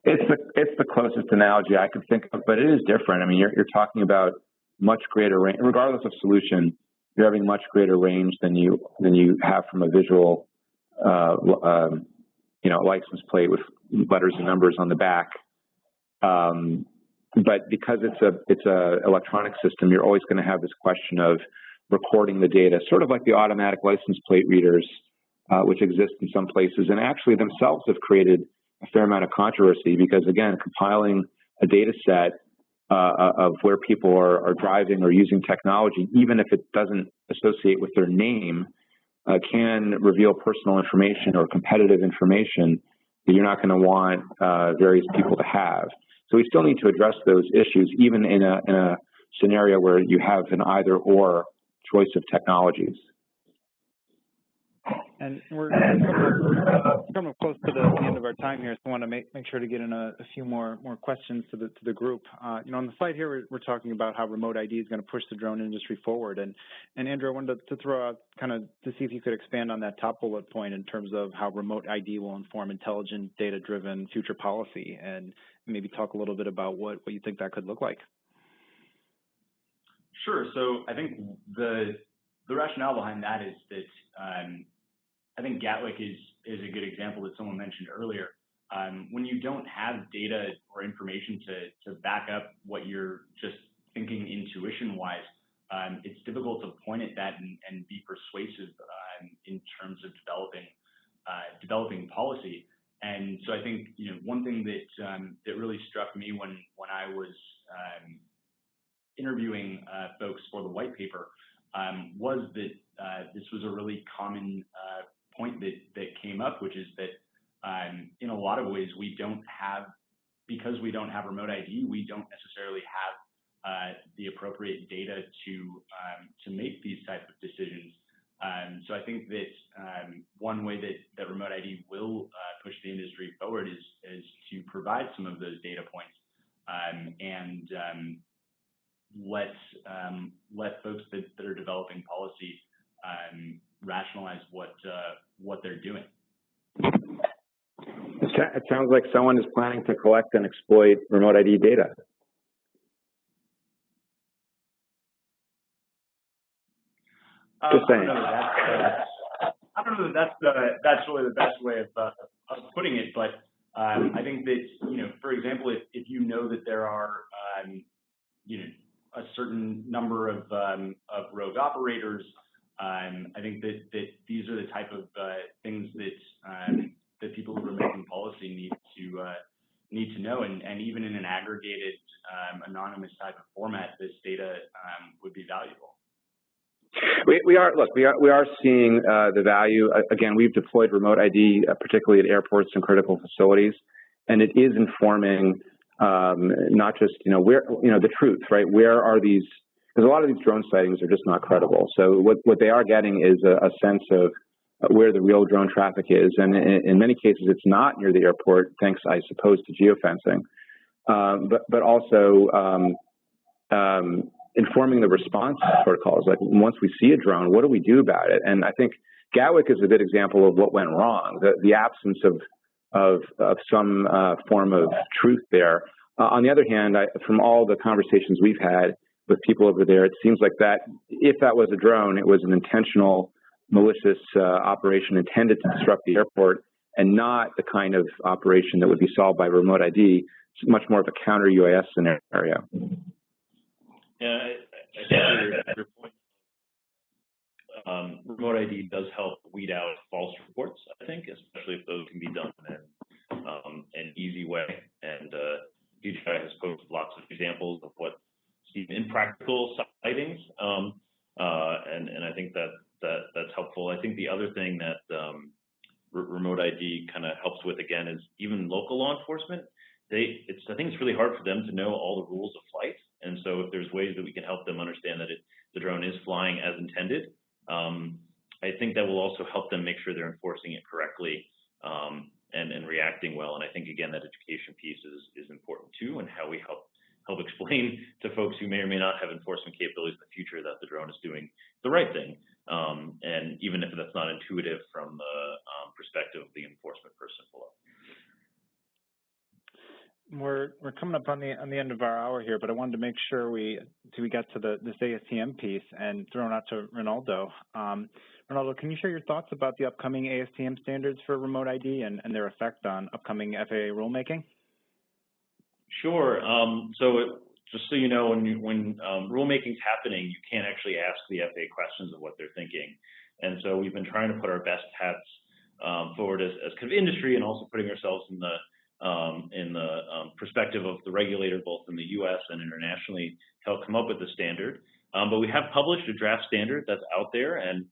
It's the closest analogy I could think of, but it is different. I mean, you're talking about much greater range, regardless of solution. You're having much greater range than you have from a visual. License plate with letters and numbers on the back. But because it's a electronic system, you're always going to have this question of recording the data, sort of like the automatic license plate readers, which exist in some places, and actually themselves have created a fair amount of controversy because, again, compiling a data set of where people are driving or using technology, even if it doesn't associate with their name, can reveal personal information or competitive information that you're not going to want various people to have. So we still need to address those issues, even in a scenario where you have an either-or choice of technologies. And we're coming close to the end of our time here, so I want to make sure to get in a few more questions to the group. On the site here, we're talking about how remote ID is going to push the drone industry forward. And Andrew, I wanted to throw out kind of to see if you could expand on that top bullet point in terms of how remote ID will inform intelligent, data-driven future policy, and maybe talk a little bit about what you think that could look like. Sure. So I think the rationale behind that is that I think Gatwick is a good example that someone mentioned earlier. When you don't have data or information to back up what you're just thinking intuition-wise, it's difficult to point at that and be persuasive in terms of developing policy. And so I think one thing that really struck me when I was interviewing folks for the white paper was that this was a really common point that came up, which is that in a lot of ways because we don't have remote ID, we don't necessarily have the appropriate data to make these types of decisions. So I think that one way that remote ID will push the industry forward is to provide some of those data points and let folks that are developing policy rationalize what they're doing. It sounds like someone is planning to collect and exploit remote ID data. Just saying. I don't know that that's really the best way of putting it, but I think that for example, if you know that there are a certain number of rogue operators, I think that these are the type of things that people who are making policy need to know, and even in an aggregated, anonymous type of format, this data would be valuable. We are seeing the value. Again, we've deployed remote ID, particularly at airports and critical facilities, and it is informing not just where the truth, right? Where are these? Because a lot of these drone sightings are just not credible. So what they are getting is a sense of where the real drone traffic is, and in many cases it's not near the airport, thanks, I suppose, to geofencing, but also informing the response protocols. Like once we see a drone, what do we do about it? And I think Gatwick is a good example of what went wrong, the absence of some form of truth there. On the other hand, from all the conversations we've had with people over there, it seems like that if that was a drone, it was an intentional, malicious operation intended to disrupt the airport and not the kind of operation that would be solved by remote ID. It's much more of a counter UAS scenario. Yeah, I think your point. Remote ID does help weed out false reports, I think, especially if those can be done in an easy way. And DJI has posted lots of examples of what seem impractical sightings, and I think that's helpful. I think the other thing that remote ID kind of helps with, again, is even local law enforcement. I think it's really hard for them to know all the rules of flight. And so if there's ways that we can help them understand that the drone is flying as intended, I think that will also help them make sure they're enforcing it correctly and reacting well. And I think, again, that education piece is important too, and how we help explain to folks who may or may not have enforcement capabilities in the future that the drone is doing the right thing. And even if that's not intuitive from the perspective of the enforcement person below. We're coming up on the end of our hour here, but I wanted to make sure we got to this ASTM piece and throw it out to Reynaldo. Reynaldo, can you share your thoughts about the upcoming ASTM standards for remote ID and their effect on upcoming FAA rulemaking? Sure. So just so you know, when rulemaking is happening, you can't actually ask the FAA questions of what they're thinking. And so we've been trying to put our best hats forward as kind of industry, and also putting ourselves in the perspective of the regulator, both in the U.S. and internationally, to help come up with the standard. But we have published a draft standard that's out there, and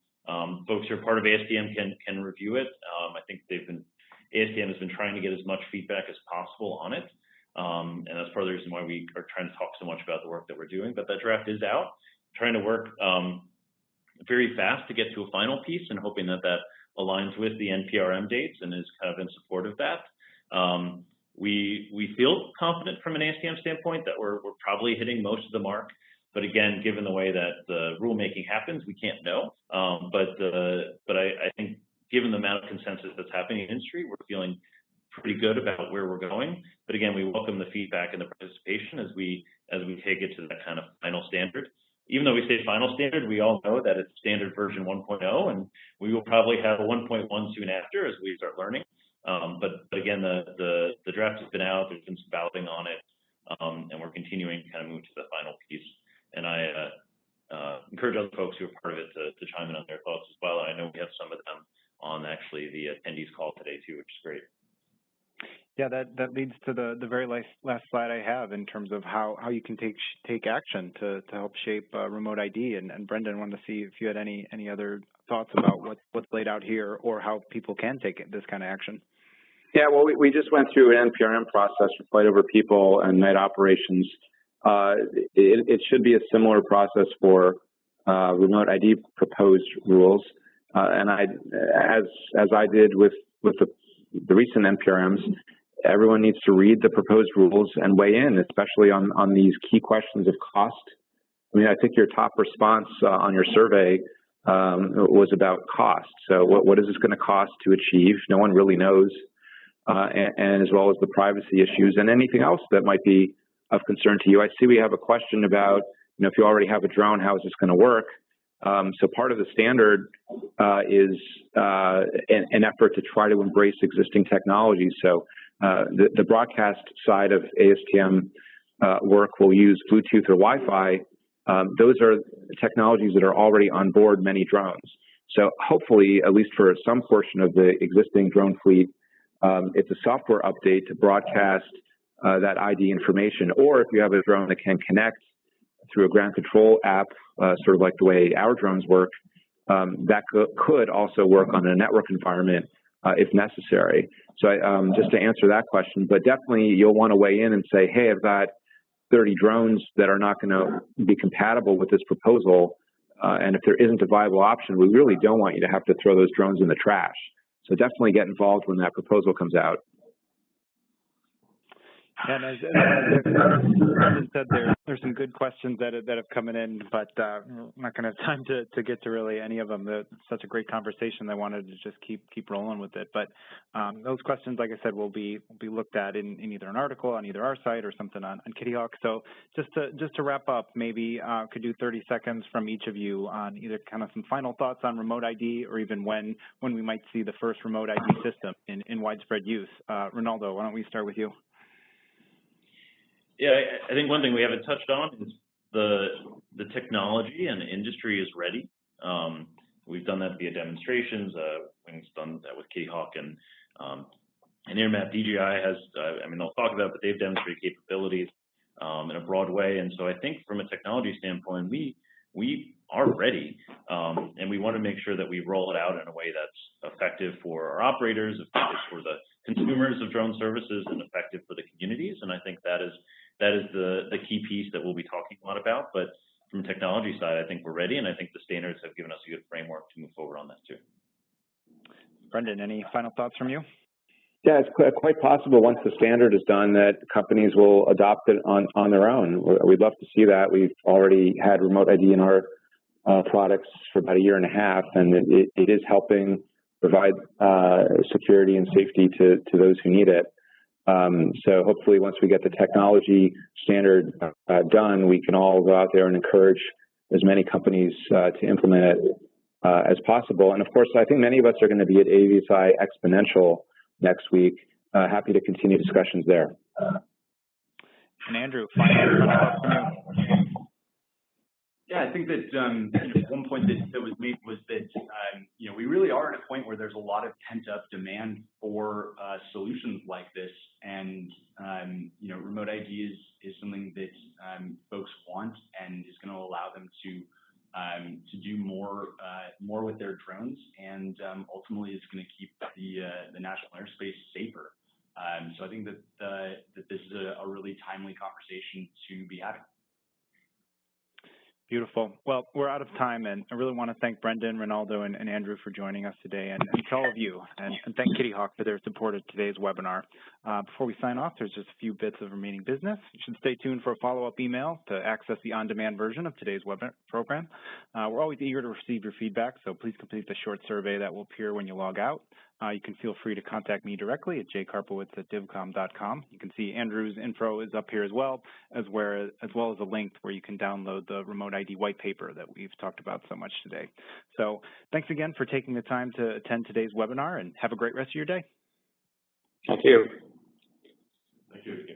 folks who are part of ASTM can review it. I think ASTM has been trying to get as much feedback as possible on it. And that's part of the reason why we are trying to talk so much about the work that we're doing. But that draft is out, trying to work very fast to get to a final piece, and hoping that aligns with the NPRM dates and is kind of in support of that. We feel confident from an ASTM standpoint that we're probably hitting most of the mark. But again, given the way that the rulemaking happens, we can't know. But I think given the amount of consensus that's happening in industry, we're feeling pretty good about where we're going. But again, we welcome the feedback and the participation as we take it to that kind of final standard. Even though we say final standard, we all know that it's standard version 1.0, and we will probably have a 1.1 soon after as we start learning. But again, the draft has been out. There's been some balloting on it, and we're continuing to kind of move to the final piece. And I encourage other folks who are part of it to chime in on their thoughts as well. And I know we have some of them on actually the attendees call today too, which is great. Yeah, that leads to the very last slide I have in terms of how you can take action to help shape remote ID. And Brendon, wanted to see if you had any other thoughts about what's laid out here, or how people can take this kind of action. Yeah, well, we just went through an NPRM process for flight over people and night operations. It should be a similar process for remote ID proposed rules. And as I did with the recent NPRMs, everyone needs to read the proposed rules and weigh in, especially on these key questions of cost. I mean, I think your top response on your survey was about cost. So what is this going to cost to achieve? No one really knows. And as well as the privacy issues and anything else that might be of concern to you. I see we have a question about, if you already have a drone, how is this going to work? So part of the standard is an effort to try to embrace existing technologies. So the broadcast side of ASTM work will use Bluetooth or Wi-Fi. Those are technologies that are already on board many drones. So hopefully, at least for some portion of the existing drone fleet, it's a software update to broadcast that ID information. Or if you have a drone that can connect through a ground control app, sort of like the way our drones work, that could also work on a network environment if necessary. So just to answer that question, but definitely you'll want to weigh in and say, hey, I've got 30 drones that are not going to be compatible with this proposal. And if there isn't a viable option, we really don't want you to have to throw those drones in the trash. So definitely get involved when that proposal comes out. And as Brendon said, there's some good questions that have come in, but we're not going to have time to get to really any of them. It's such a great conversation. I wanted to just keep rolling with it. But those questions, like I said, will be looked at in either an article on either our site or something on Kitty Hawk. So just to wrap up, maybe could do 30 seconds from each of you on either kind of some final thoughts on remote ID, or even when we might see the first remote ID system in widespread use. Reynaldo, why don't we start with you? Yeah, I think one thing we haven't touched on is the technology, and the industry is ready. We've done that via demonstrations. We've done that with Kitty Hawk and Intermap. DJI has, they'll talk about it, but they've demonstrated capabilities in a broad way. And so I think from a technology standpoint, we we are ready, and we want to make sure that we roll it out in a way that's effective for our operators, effective for the consumers of drone services, and effective for the communities. And I think that is the key piece that we'll be talking a lot about. But from the technology side, I think we're ready, and I think the standards have given us a good framework to move forward on that too. Brendan, any final thoughts from you? Yeah, it's quite possible once the standard is done that companies will adopt it on their own. We'd love to see that. We've already had remote ID in our products for about 1.5 years, and it is helping provide security and safety to those who need it. So hopefully once we get the technology standard done, we can all go out there and encourage as many companies to implement it as possible. And of course, I think many of us are going to be at AVSI Exponential next week. Happy to continue discussions there. And Andrew, final thoughts from you? Yeah, I think that one point that was made was that we really are at a point where there's a lot of pent-up demand for solutions like this, and remote ID is something that folks want and is going to allow them to do more with their drones, and ultimately is going to keep the national airspace safer. So I think that this is a really timely conversation to be having. Beautiful. Well, we're out of time, and I really want to thank Brendon, Reynaldo, and Andrew for joining us today, and to all of you, and thank Kitty Hawk for their support of today's webinar. Before we sign off, there's just a few bits of remaining business. You should stay tuned for a follow-up email to access the on-demand version of today's webinar program. We're always eager to receive your feedback, so please complete the short survey that will appear when you log out. You can feel free to contact me directly at jkarpowitz@divcom.com. You can see Andrew's info is up here as well as a link where you can download the remote ID white paper that we've talked about so much today. So thanks again for taking the time to attend today's webinar, and have a great rest of your day. Thank you. Thank you.